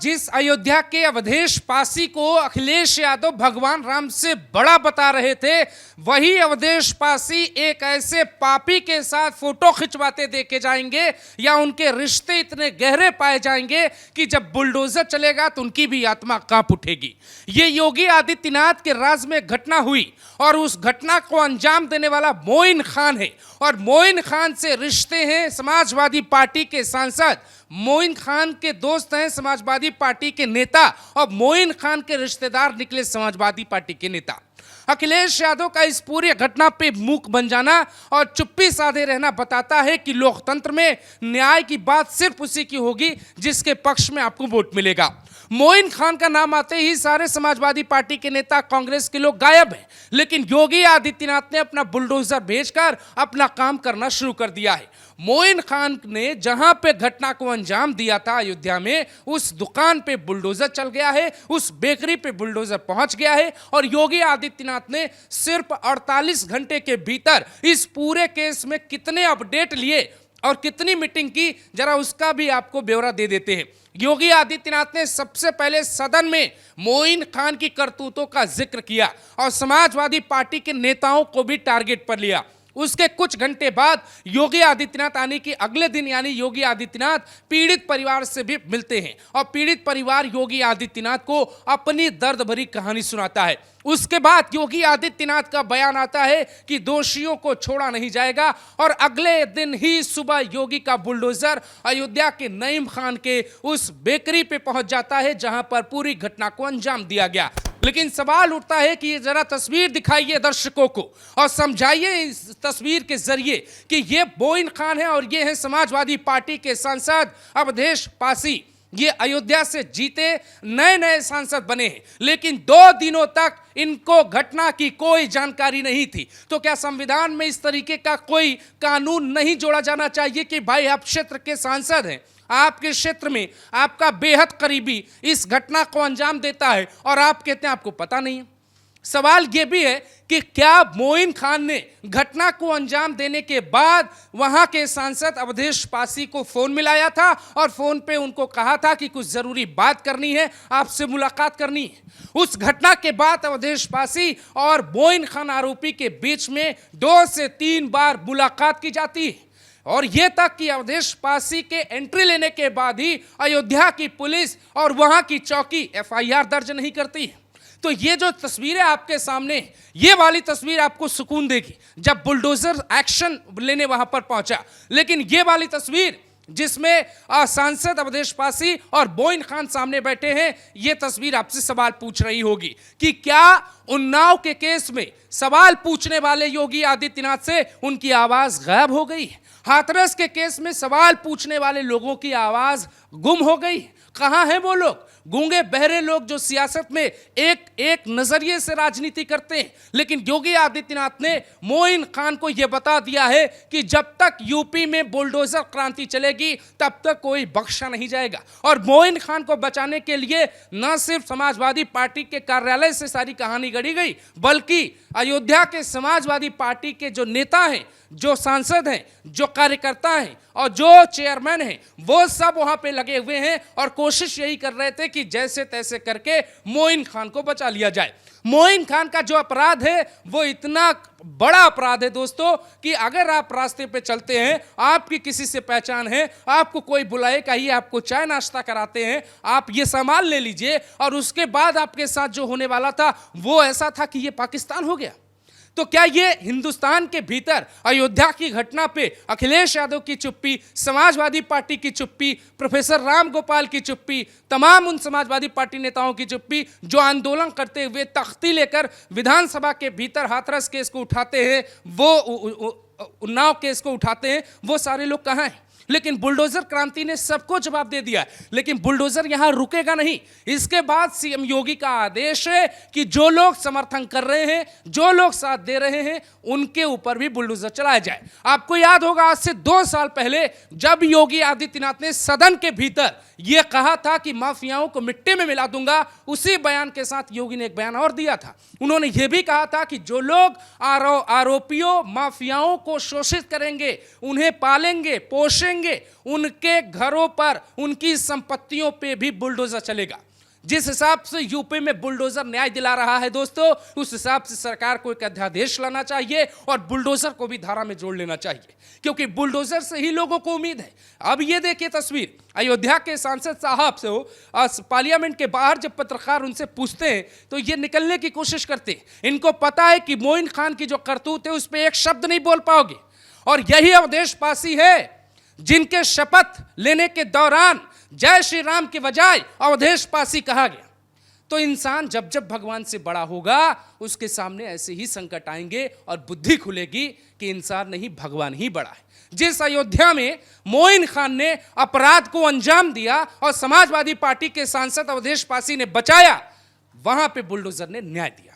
जिस अयोध्या के अवधेश पासी को अखिलेश यादव भगवान राम से बड़ा बता रहे थे, वही अवधेश पासी एक ऐसे पापी के साथ फोटो खिंचवाते देखे जाएंगे या उनके रिश्ते इतने गहरे पाए जाएंगे कि जब बुलडोजर चलेगा तो उनकी भी आत्मा कांप उठेगी। ये योगी आदित्यनाथ के राज में घटना हुई और उस घटना को अंजाम देने वाला मोइन खान है और मोइन खान से रिश्ते हैं समाजवादी पार्टी के सांसद, मोइन खान के दोस्त हैं समाजवादी पार्टी के नेता और मोइन खान के रिश्तेदार निकले समाजवादी पार्टी के नेता। अखिलेश यादव का इस पूरी घटना पे मूक बन जाना और चुप्पी साधे रहना बताता है कि लोकतंत्र में न्याय की बात सिर्फ उसी की होगी जिसके पक्ष में आपको वोट मिलेगा। मोइन खान का नाम आते ही सारे समाजवादी पार्टी के नेता, कांग्रेस के लोग गायब हैं, लेकिन योगी आदित्यनाथ ने अपना बुलडोजर भेजकर अपना काम करना शुरू कर दिया है। मोइन खान ने जहां पे घटना को अंजाम दिया था अयोध्या में, उस दुकान पे बुलडोजर चल गया है, उस बेकरी पे बुलडोजर पहुंच गया है और योगी आदित्यनाथ ने सिर्फ 48 घंटे के भीतर इस पूरे केस में कितने अपडेट लिए और कितनी मीटिंग की, जरा उसका भी आपको ब्यौरा दे देते हैं। योगी आदित्यनाथ ने सबसे पहले सदन में मोइन खान की करतूतों का जिक्र किया और समाजवादी पार्टी के नेताओं को भी टारगेट पर लिया। उसके कुछ घंटे बाद योगी आदित्यनाथ आने की अगले दिन यानी योगी आदित्यनाथ पीड़ित परिवार से भी मिलते हैं और पीड़ित परिवार योगी आदित्यनाथ को अपनी दर्द भरी कहानी सुनाता है। उसके बाद योगी आदित्यनाथ का बयान आता है कि दोषियों को छोड़ा नहीं जाएगा और अगले दिन ही सुबह योगी का बुलडोजर अयोध्या के नईम खान के उस बेकरी पे पहुंच जाता है जहां पर पूरी घटना को अंजाम दिया गया। लेकिन सवाल उठता है कि ये जरा तस्वीर दिखाइए दर्शकों को और समझाइए इस तस्वीर के जरिए कि ये मोइन खान है और ये है समाजवादी पार्टी के सांसद अवधेश पासी। ये अयोध्या से जीते नए नए सांसद बने हैं, लेकिन 2 दिनों तक इनको घटना की कोई जानकारी नहीं थी। तो क्या संविधान में इस तरीके का कोई कानून नहीं जोड़ा जाना चाहिए कि भाई आप क्षेत्र के सांसद हैं, आपके क्षेत्र में आपका बेहद करीबी इस घटना को अंजाम देता है और आप कहते हैं आपको पता नहीं है। सवाल यह भी है कि क्या मोइन खान ने घटना को अंजाम देने के बाद वहां के सांसद अवधेश पासी को फोन मिलाया था और फोन पे उनको कहा था कि कुछ जरूरी बात करनी है, आपसे मुलाकात करनी है। उस घटना के बाद अवधेश पासी और मोइन खान आरोपी के बीच में 2 से 3 बार मुलाकात की जाती है और ये तक कि अवधेश पासी के एंट्री लेने के बाद ही अयोध्या की पुलिस और वहां की चौकी FIR दर्ज नहीं करती। तो ये जो तस्वीरें आपके सामने, ये वाली तस्वीर आपको सुकून देगी जब बुलडोजर एक्शन लेने वहां पर पहुंचा, लेकिन ये वाली तस्वीर जिसमें सांसद अवधेश पासी और मोइन खान सामने बैठे हैं, ये तस्वीर आपसे सवाल पूछ रही होगी कि क्या उन्नाव के केस में सवाल पूछने वाले योगी आदित्यनाथ से उनकी आवाज गायब हो गई? हाथरस के केस में सवाल पूछने वाले लोगों की आवाज गुम हो गई? कहां हैं वो लोग, गूंगे बहरे लोग जो सियासत में एक नजरिए से राजनीति करते हैं? लेकिन योगी आदित्यनाथ ने मोइन खान को यह बता दिया है कि जब तक यूपी में बुलडोजर क्रांति चलेगी तब तक कोई बख्शा नहीं जाएगा। और मोइन खान को बचाने के लिए न सिर्फ समाजवादी पार्टी के कार्यालय से सारी कहानी गढ़ी गई, बल्कि अयोध्या के समाजवादी पार्टी के जो नेता हैं, जो सांसद हैं, जो कार्यकर्ता हैं और जो चेयरमैन हैं, वो सब वहां पे लगे हुए हैं और कोशिश यही कर रहे थे कि जैसे तैसे करके मोइन खान को बचा लिया जाए। मोइन खान का जो अपराध है वो इतना बड़ा अपराध है दोस्तों कि अगर आप रास्ते पे चलते हैं, आपकी किसी से पहचान है, आपको कोई बुलाए, कहिए आपको चाय नाश्ता कराते हैं, आप ये सामान ले लीजिए और उसके बाद आपके साथ जो होने वाला था वो ऐसा था कि ये पाकिस्तान हो गया। तो क्या ये हिंदुस्तान के भीतर अयोध्या की घटना पे अखिलेश यादव की चुप्पी, समाजवादी पार्टी की चुप्पी, प्रोफेसर राम गोपाल की चुप्पी, तमाम उन समाजवादी पार्टी नेताओं की चुप्पी जो आंदोलन करते हुए तख्ती लेकर विधानसभा के भीतर हाथरस केस को उठाते हैं, वो उन्नाव केस को उठाते हैं, वो सारे लोग कहाँ हैं? लेकिन बुलडोजर क्रांति ने सबको जवाब दे दिया। लेकिन बुलडोजर यहां रुकेगा नहीं। इसके बाद सीएम योगी का आदेश है कि जो लोग समर्थन कर रहे हैं, जो लोग साथ दे रहे हैं, उनके ऊपर भी बुलडोजर चलाया जाए। आपको याद होगा आज से 2 साल पहले जब योगी आदित्यनाथ ने सदन के भीतर यह कहा था कि माफियाओं को मिट्टी में मिला दूंगा, उसी बयान के साथ योगी ने एक बयान और दिया था। उन्होंने यह भी कहा था कि जो लोग आरोपियों, माफियाओं को शोषित करेंगे, उन्हें पालेंगे, पोषेंगे, चलेंगे, उनके घरों पर, उनकी संपत्तियों पे भी बुलडोजर चलेगा। जिस हिसाब से यूपी में बुलडोजर न्याय दिला रहा है दोस्तों, उस हिसाब से सरकार को एक अध्यादेश लाना चाहिए और बुलडोजर को भी धारा में जोड़ लेना चाहिए, क्योंकि बुलडोजर से ही लोगों को उम्मीद है। अब ये देखिए तस्वीर, अयोध्या के सांसद साहब से हो, पार्लियामेंट के बाहर जब पत्रकार उनसे पूछते हैं तो ये निकलने की कोशिश करते हैं। इनको पता है कि मोइन खान की जो करतूत है उस पर एक शब्द नहीं बोल पाओगे, और यही अवधेश पासी है जिनके शपथ लेने के दौरान जय श्री राम के बजाय अवधेश पासी कहा गया। तो इंसान जब जब भगवान से बड़ा होगा, उसके सामने ऐसे ही संकट आएंगे और बुद्धि खुलेगी कि इंसान नहीं, भगवान ही बड़ा है। जिस अयोध्या में मोइन खान ने अपराध को अंजाम दिया और समाजवादी पार्टी के सांसद अवधेश पासी ने बचाया, वहां पे बुलडोजर ने न्याय दिया।